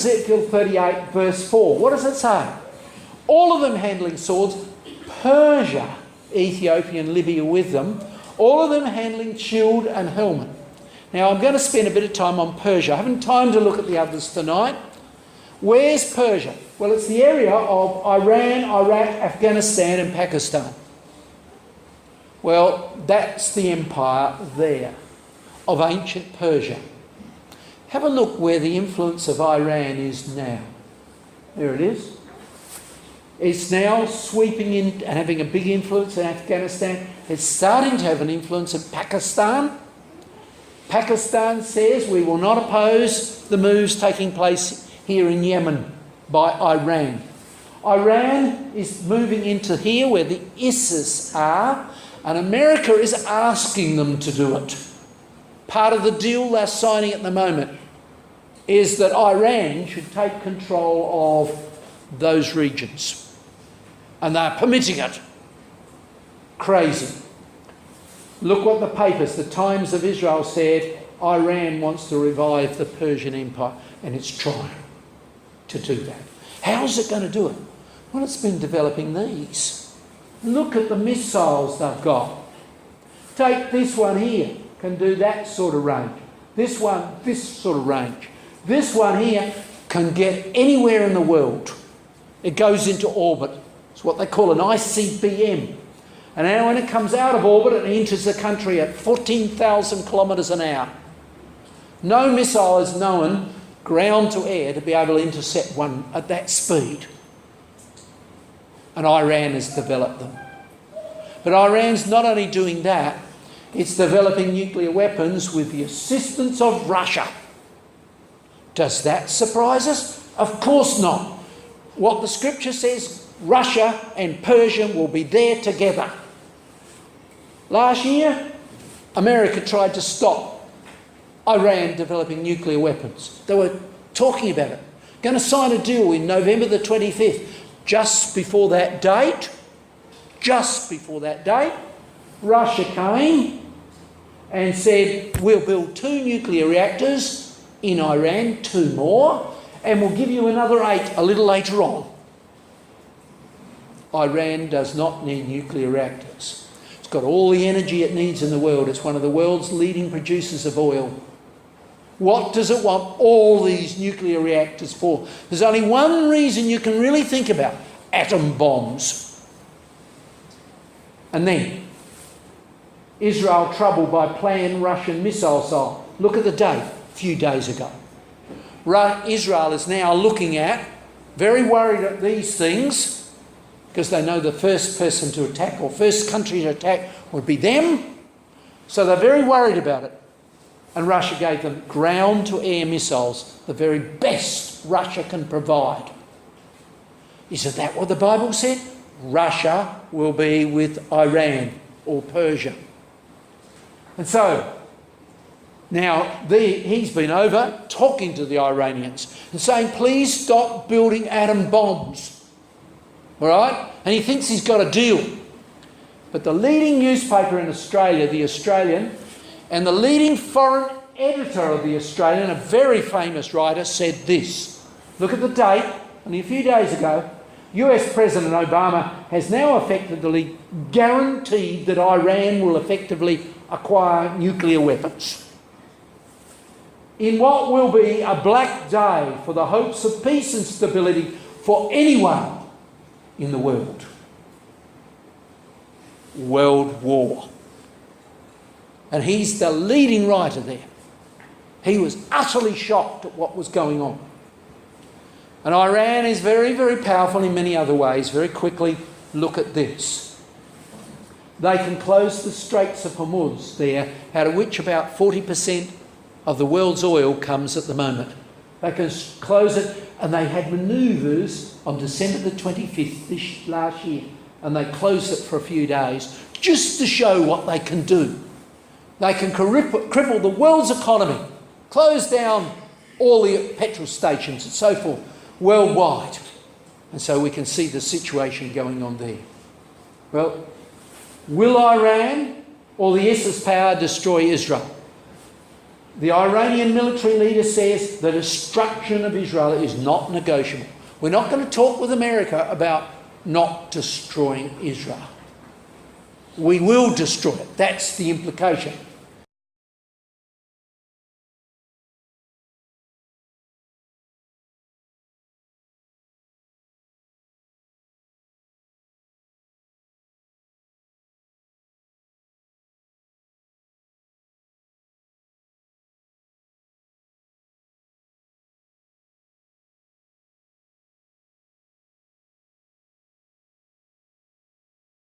Ezekiel 38 verse 4. What does it say? All of them handling swords, Persia, Ethiopia and Libya with them, all of them handling shield and helmet. Now I'm going to spend a bit of time on Persia. I haven't time to look at the others tonight. Where's Persia? Well, it's the area of Iran, Iraq, Afghanistan and Pakistan. Well, that's the empire there of ancient Persia. Have a look where the influence of Iran is now. There it is. It's now sweeping in and having a big influence in Afghanistan. It's starting to have an influence in Pakistan. Pakistan says we will not oppose the moves taking place here in Yemen by Iran. Iran is moving into here where the ISIS are, and America is asking them to do it. Part of the deal they're signing at the moment is that Iran should take control of those regions. And they're permitting it. Crazy. Look what the papers, the Times of Israel said, Iran wants to revive the Persian Empire, and it's trying to do that. How's it going to do it? Well, it's been developing these. Look at the missiles they've got. Take this one here, can do that sort of range. This one, this sort of range. This one here can get anywhere in the world. It goes into orbit. It's what they call an ICBM. And now when it comes out of orbit, it enters the country at 14,000 kilometres an hour. No missile is known, ground to air, to be able to intercept one at that speed. And Iran has developed them. But Iran's not only doing that, it's developing nuclear weapons with the assistance of Russia. Does that surprise us? Of course not. What the scripture says, Russia and Persia will be there together. Last year, America tried to stop Iran developing nuclear weapons. They were talking about it. Going to sign a deal in November the 25th. Just before that date, Russia came and said, we'll build 2 nuclear reactors in Iran, 2 more, and we'll give you another 8 a little later on. Iran does not need nuclear reactors. It's got all the energy it needs in the world. It's one of the world's leading producers of oil. What does it want all these nuclear reactors for? There's only one reason you can really think about: atom bombs. And then, Israel troubled by planned Russian missile site. Look at the date, a few days ago. Israel is now looking at, very worried at these things, because they know the first person to attack or first country to attack would be them. So they're very worried about it. And Russia gave them ground-to-air missiles, the very best Russia can provide. Isn't that what the Bible said? Russia will be with Iran or Persia. And so, now he's been over talking to the Iranians and saying, please stop building atom bombs. All right? And he thinks he's got a deal. But the leading newspaper in Australia, The Australian, and the leading foreign editor of The Australian, a very famous writer, said this. Look at the date, only a few days ago. US President Obama has now effectively guaranteed that Iran will effectively acquire nuclear weapons. In what will be a black day for the hopes of peace and stability for anyone in the world. World War. And he's the leading writer there. He was utterly shocked at what was going on. And Iran is very, very powerful in many other ways. Very quickly, look at this. They can close the Straits of Hormuz there, out of which about 40% of the world's oil comes at the moment. They can close it, and they had manoeuvres on December the 25th last year, and they closed it for a few days just to show what they can do. They can cripple the world's economy, close down all the petrol stations and so forth worldwide. And so we can see the situation going on there. Well, will Iran or the ISIS power destroy Israel? The Iranian military leader says the destruction of Israel is not negotiable. We're not going to talk with America about not destroying Israel. We will destroy it. That's the implication.